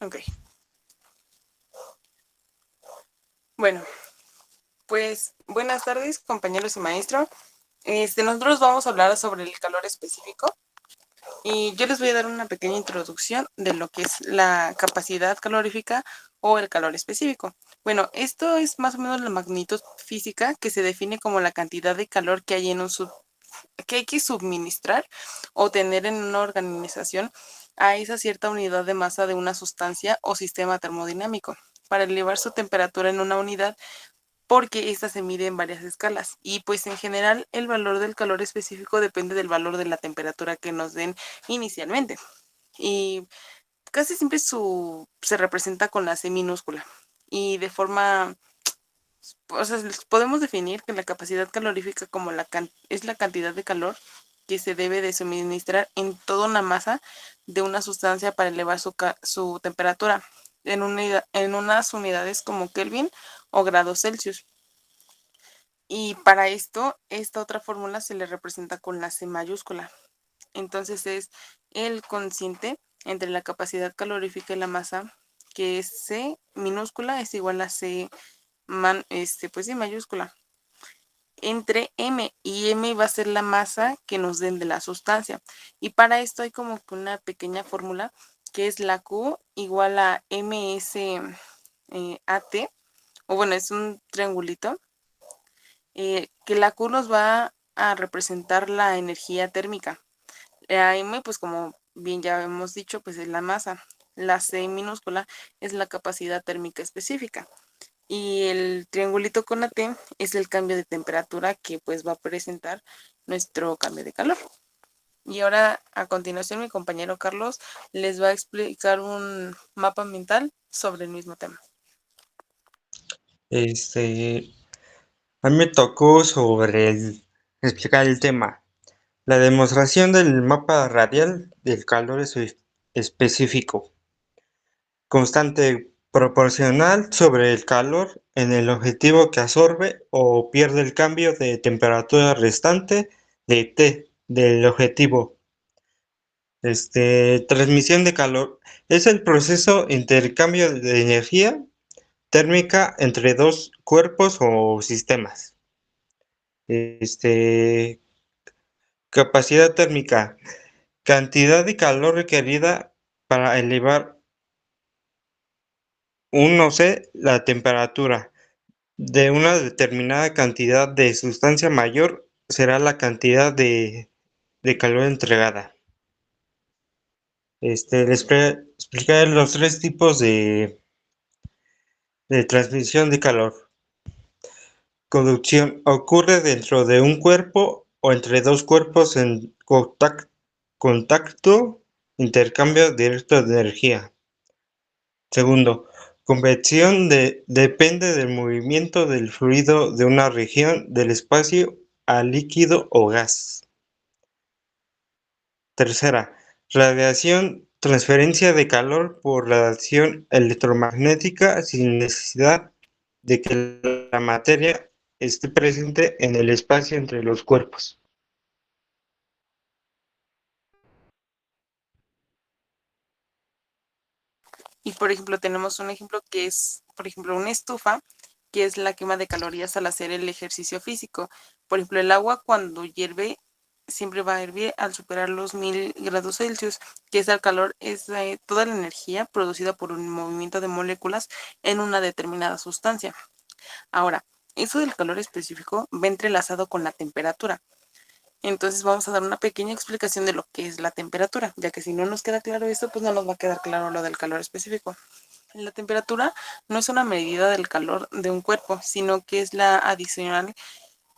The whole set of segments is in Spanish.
Ok. Bueno, pues buenas tardes, compañeros y maestro. Nosotros vamos a hablar sobre el calor específico y yo les voy a dar una pequeña introducción de lo que es la capacidad calorífica o el calor específico. Bueno, esto es más o menos la magnitud física que se define como la cantidad de calor que hay que hay que suministrar o tener en una organización a esa cierta unidad de masa de una sustancia o sistema termodinámico para elevar su temperatura en una unidad, porque esta se mide en varias escalas y pues en general el valor del calor específico depende del valor de la temperatura que nos den inicialmente y casi siempre se representa con la C minúscula y de forma, o sea, podemos definir que la capacidad calorífica como es la cantidad de calor que se debe de suministrar en toda una masa de una sustancia para elevar su temperatura en unas unidades como Kelvin o grados Celsius. Y para esto, esta otra fórmula se le representa con la C mayúscula. Entonces es el cociente entre la capacidad calorífica y la masa, que es C minúscula es igual a C pues sí, mayúscula, entre M, y M va a ser la masa que nos den de la sustancia. Y para esto hay como que una pequeña fórmula que es la Q igual a MS AT, o bueno, es un triangulito que la Q nos va a representar la energía térmica. La M, pues como bien ya hemos dicho, pues es la masa. La C minúscula es la capacidad térmica específica. Y el triangulito con la T es el cambio de temperatura que pues va a presentar nuestro cambio de calor. Y ahora a continuación mi compañero Carlos les va a explicar un mapa mental sobre el mismo tema. A mí me tocó explicar el tema. La demostración del mapa radial del calor específico. Constante proporcional sobre el calor en el objetivo que absorbe o pierde el cambio de temperatura restante de T del objetivo. Transmisión de calor es el proceso intercambio de energía térmica entre dos cuerpos o sistemas. Capacidad térmica, cantidad de calor requerida para elevar la temperatura de una determinada cantidad de sustancia mayor será la cantidad de calor entregada. Explicaré los tres tipos de transmisión de calor. Conducción ocurre dentro de un cuerpo o entre dos cuerpos en contacto, intercambio directo de energía. Segundo, convección depende del movimiento del fluido de una región del espacio a líquido o gas. Tercera, radiación, transferencia de calor por radiación electromagnética sin necesidad de que la materia esté presente en el espacio entre los cuerpos. Y por ejemplo, tenemos un ejemplo que es, por ejemplo, una estufa, que es la quema de calorías al hacer el ejercicio físico. Por ejemplo, el agua cuando hierve siempre va a hervir al superar los 1000 °C, que es el calor, es toda la energía producida por un movimiento de moléculas en una determinada sustancia. Ahora, eso del calor específico va entrelazado con la temperatura. Entonces vamos a dar una pequeña explicación de lo que es la temperatura, ya que si no nos queda claro esto, pues no nos va a quedar claro lo del calor específico. La temperatura no es una medida del calor de un cuerpo, sino que es la adicional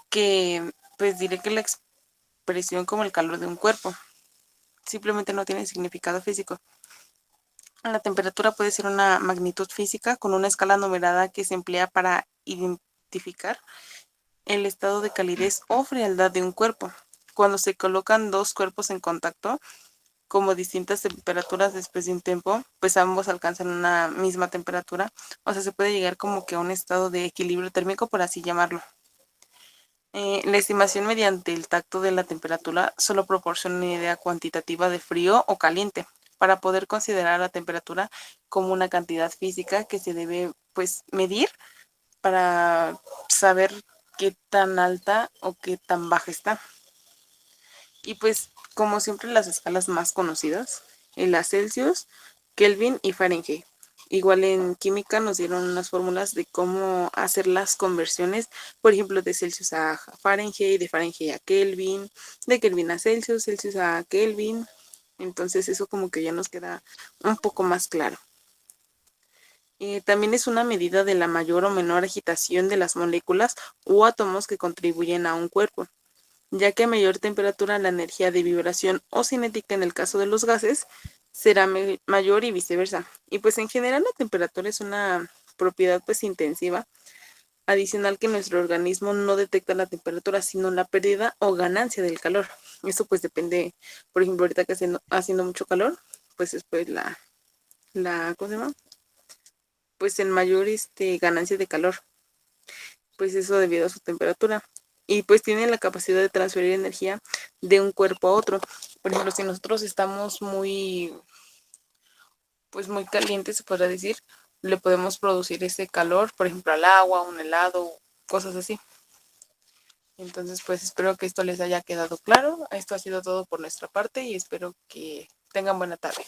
que, pues diré que la expresión como el calor de un cuerpo. Simplemente no tiene significado físico. La temperatura puede ser una magnitud física con una escala numerada que se emplea para identificar el estado de calidez o frialdad de un cuerpo. Cuando se colocan dos cuerpos en contacto, como distintas temperaturas después de un tiempo, pues ambos alcanzan una misma temperatura, o sea, se puede llegar como que a un estado de equilibrio térmico, por así llamarlo. La estimación mediante el tacto de la temperatura solo proporciona una idea cuantitativa de frío o caliente, para poder considerar la temperatura como una cantidad física que se debe pues medir para saber qué tan alta o qué tan baja está. Y pues como siempre las escalas más conocidas, la Celsius, Kelvin y Fahrenheit. Igual en química nos dieron unas fórmulas de cómo hacer las conversiones, por ejemplo, de Celsius a Fahrenheit, de Fahrenheit a Kelvin, de Kelvin a Celsius, Celsius a Kelvin. Entonces eso como que ya nos queda un poco más claro. También es una medida de la mayor o menor agitación de las moléculas o átomos que contribuyen a un cuerpo, ya que a mayor temperatura la energía de vibración o cinética en el caso de los gases será mayor y viceversa. Y pues en general la temperatura es una propiedad pues intensiva, adicional que nuestro organismo no detecta la temperatura, sino la pérdida o ganancia del calor. Eso pues depende, por ejemplo, ahorita que haciendo mucho calor, pues después ¿cómo se llama? Pues en mayor ganancia de calor, pues eso debido a su temperatura. Y pues tiene la capacidad de transferir energía de un cuerpo a otro. Por ejemplo, si nosotros estamos pues muy calientes, se podrá decir, le podemos producir ese calor, por ejemplo, al agua, un helado, cosas así. Entonces, pues espero que esto les haya quedado claro. Esto ha sido todo por nuestra parte y espero que tengan buena tarde.